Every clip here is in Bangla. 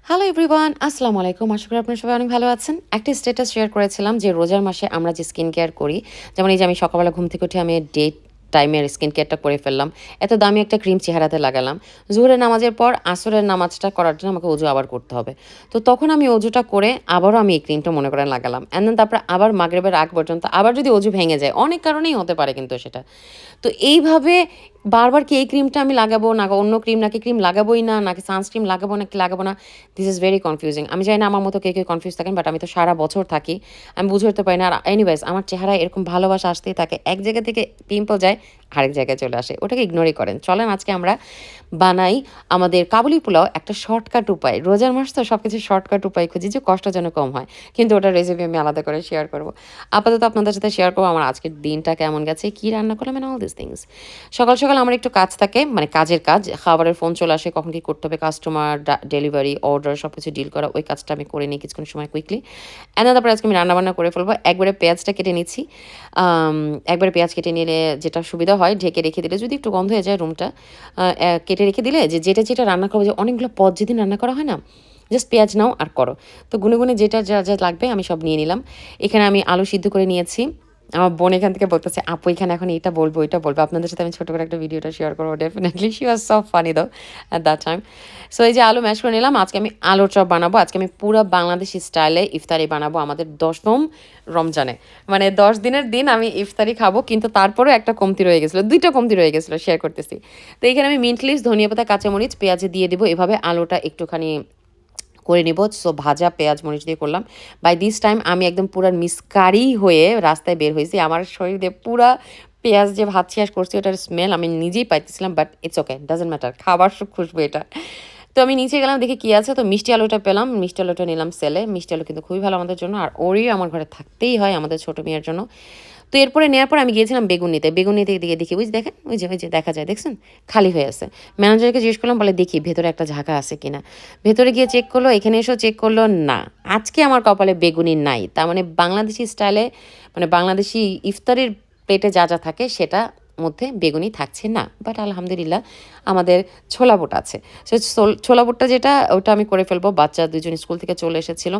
হ্যালো এভরিওয়ান, আসসালামু আলাইকুম। আশা করি আপনারা সবাই অনেক ভালো আছেন। একটা স্ট্যাটাস শেয়ার করেছিলাম যে রোজার মাসে আমরা যে স্কিন কেয়ার করি, যেমন এই যে আমি সকালবেলা ঘুম থেকে উঠে আমি ডে টাইমের স্কিন কেয়ারটা করে ফেললাম। এত দামি একটা ক্রিম চেহারাতে লাগালাম। জোহরের নামাজের পর আসরের নামাজটা করার জন্য আমাকে অজু আবার করতে হবে। তো তখন আমি অজুটা করে আবারও আমি এই ক্রিমটা মনে করেন লাগালাম। অ্যান্ড দেন তারপরে আবার মাগরিবের আগ পর্যন্ত আবার যদি অজু ভেঙে যায়, অনেক কারণেই হতে পারে কিন্তু সেটা। তো এইভাবে বারবার কি এই ক্রিমটা আমি লাগাবো না অন্য ক্রিম নাকি ক্রিম লাগাবোই না নাকি সানস্ক্রিন লাগাবো নাকি লাগাবো না, দিস ইজ ভেরি কনফিউজিং। আমি জানি না আমার মতো কে কে কনফিউজ থাকেন, বাট আমি তো সারা বছর থাকি, আমি বুঝে উঠতে পারি না। আর এনিওয়েজ আমার চেহারায় এরকম ভালোবাসা আসতেই থাকে, এক জায়গা থেকে পিম্পল যায় আরেক জায়গায় চলে আসে, ওটাকে ইগনোরই করেন। চলেন আজকে আমরা বানাই আমাদের কাবুলি পোলাও, একটা শর্টকাট উপায়। রোজার মাস তো সব কিছু শর্টকাট উপায় খুঁজি যে কষ্ট যেন কম হয়, কিন্তু ওটার রেসিপি আমি আলাদা করে শেয়ার করবো। আপাতত আপনাদের সাথে শেয়ার করবো আমার আজকের দিনটা কেমন গেছে, কী রান্না করলাম অল দিস থিংস। সকাল সকাল আমার একটু কাজ থাকে, মানে কাজের কাজ, খাবারের ফোন চলে আসে, কখন কী করতে হবে, কাস্টমার ডেলিভারি অর্ডার সব কিছু ডিল করা, ওই কাজটা আমি করে নিই কিছুক্ষণ সময় কুইকলি। অ্যান্ড তারপরে আজকে আমি রান্নাবান্না করে ফেলবো। একবারে পেঁয়াজটা কেটে নিচ্ছি। একবারে পেঁয়াজ কেটে নিলে যেটা সুবিধা হয়, ঢেকে রেখে দিলে যদি একটু গন্ধ হয়ে যায় রুমটা, কেটে রেখে দিলে যে যেটা যেটা রান্না করবো, যে অনেকগুলো পদ যেদিন রান্না করা হয় না, জাস্ট পেঁয়াজ নাও আর করো। তো গুনে গুনে যেটা যা যা লাগবে আমি সব নিয়ে নিলাম। এখানে আমি আলু সিদ্ধ করে নিয়েছি। আমার বোন এখান থেকে বলতেছে, আপু এখানে এখন এটা বলবো ওইটা বলবো, আপনাদের সাথে আমি ছোটো করে একটা ভিডিওটা শেয়ার করবো definitely. She was so funny দাও অ্যাট দ্যাট টাইম। সো এই যে আলু ম্যাশ করে নিলাম। আজকে আমি আলুর চপ বানাবো। আজকে আমি পুরো বাংলাদেশি স্টাইলে ইফতারি বানাবো আমাদের 10ম রমজানে। মানে 10 দিনের দিন আমি ইফতারি খাবো, কিন্তু তারপরেও একটা কমতি রয়ে গেছিলো, 2টা কমতি রয়ে গেছিলো, শেয়ার করতেছি। তো এখানে আমি মিন্ট লিভস, ধনিয়া পাতা, কাঁচামরিচ, পেঁয়াজে দিয়ে দেবো। এভাবে আলুটা একটুখানি করে নিব। সো ভাজা পেঁয়াজ মরিচ দিয়ে করলাম। বাই দিস টাইম আমি একদম পুরা মিসকারি হয়ে রাস্তায় বের হয়েছি। আমার শরীরে পুরা পেঁয়াজ যে ভাজছি আর করছি, ওটার স্মেল আমি নিজেই পাইতেছিলাম, but it's okay, doesn't matter, খাবার খুশবু এটা। তো আমি নিচে গেলাম, দেখি কী আছে। তো মিষ্টি আলুটা পেলাম, মিষ্টি আলুটা নিলাম সেলে। মিষ্টি আলু কিন্তু খুবই ভালো আমাদের জন্য, আর ওরই আমার ঘরে থাকতেই হয় আমাদের ছোটো মেয়ের জন্য। তো এরপরে নেওয়ার পর আমি গিয়েছিলাম বেগুন নিতে। বেগুন নিতে দিকে দেখি, দেখেন ওই যে দেখা যায়, দেখছেন খালি হয়ে আছে। ম্যানেজারকে জিজ্ঞেস করলাম, বলে দেখি ভেতরে একটা ঝাঁকা আছে কিনা। ভেতরে গিয়ে চেক করলো, এখানে এসেও চেক করলো, না, আজকে আমার কপালে বেগুনি নাই। তার মানে বাংলাদেশি স্টাইলে, মানে বাংলাদেশি ইফতারির প্লেটে যা যা থাকে সেটা মধ্যে বেগুনি থাকছে না। বাট আলহামদুলিল্লাহ আমাদের ছোলা বুট আছে। সে ছোলা বুটটা যেটা, ওটা আমি করে ফেলবো। বাচ্চা দুজন স্কুল থেকে চলে এসেছিলো,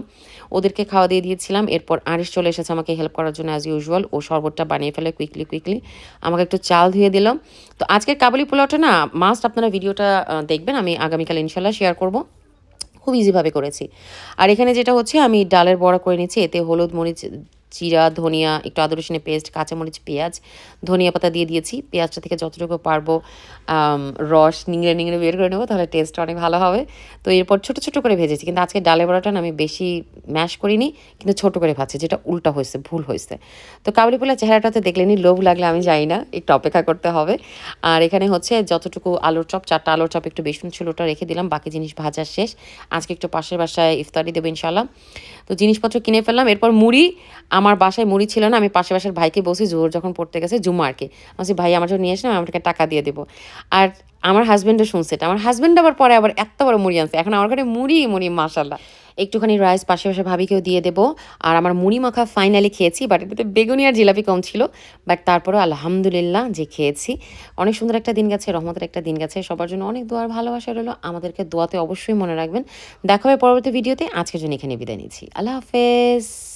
ওদেরকে খাওয়া দিয়ে দিয়েছিলাম। এরপর আরিশ চলে এসেছে আমাকে হেল্প করার জন্য অ্যাজ ইউজুয়াল। ও শরবতটা বানিয়ে ফেলে কুইকলি। আমাকে একটু চাল ধুয়ে দিল। তো আজকের কাবুলি পোলাওটা না মাস্ট আপনারা ভিডিওটা দেখবেন, আমি আগামীকাল ইনশাল্লাহ শেয়ার করব। খুব ইজিভাবে করেছি। আর এখানে যেটা হচ্ছে, আমি ডালের বড়া করে নিচ্ছি। এতে হলুদ, মরিচ, জিরা, ধনিয়া, একটু আদা রসুনের পেস্ট, কাঁচামরিচ, পেঁয়াজ, ধনিয়া পাতা দিয়ে দিয়েছি। পেঁয়াজটা থেকে যতটুকু পারবো রস নিংড়ে নিংড়ে বের করে নেবো, তাহলে টেস্টটা অনেক ভালো হবে। তো এরপর ছোটো ছোটো করে ভেজেছি, কিন্তু আজকে ডালের বড়াটা না আমি বেশি ম্যাশ করিনি, কিন্তু ছোটো করে ভাজছি, যেটা উল্টা হয়েছে, ভুল হয়েছে। তো কাবুলি পোলার চেহারাটাতে দেখলেনি, লোভ লাগলে আমি যাই না, একটু অপেক্ষা করতে হবে। আর এখানে হচ্ছে যতটুকু আলুর চপ, 4টা আলুর চপ, একটু বেসন ছিল, ওটা রেখে দিলাম। বাকি জিনিস ভাজা শেষ। আজকে একটু পাশের বাসায় ইফতারি দেবো ইনশাল্লাহ। তো জিনিসপত্র কিনে ফেললাম। এরপর মুড়ি, আমার বাসায় মুড়ি ছিল না, আমি পাশের বাসার ভাইকে বলছি, জোহর যখন পড়তে গেছে জুম্মা আর কি, বলছি ভাই আমার জন্য নিয়ে আসলাম, আমাকে টাকা দিয়ে দেবো। আর আমার হাজব্যান্ডও শুনছে এটা, আমার হাজব্যান্ড আবার পরে আবার এত বড় মুড়ি আনছে, এখন আমার ঘরে মুড়ি মাশাল্লাহ। একটুখানি রাইস পাশে পাশে ভাবিকেও দিয়ে দেবো। আর আমার মুড়ি মাখা ফাইনালি খেয়েছি, বাট এটাতে বেগুনি আর জিলাপি কম ছিল, বাট তারপরেও আলহামদুলিল্লাহ যে খেয়েছি। অনেক সুন্দর একটা দিন গেছে, রহমতের একটা দিন গেছে। সবার জন্য অনেক দোয়ার ভালোবাসা রইলো, আমাদেরকে দোয়াতে অবশ্যই মনে রাখবেন। দেখা হবে পরবর্তী ভিডিওতে। আজকের জন্য এখানে বিদায় নিচ্ছি, আল্লাহ হাফেজ।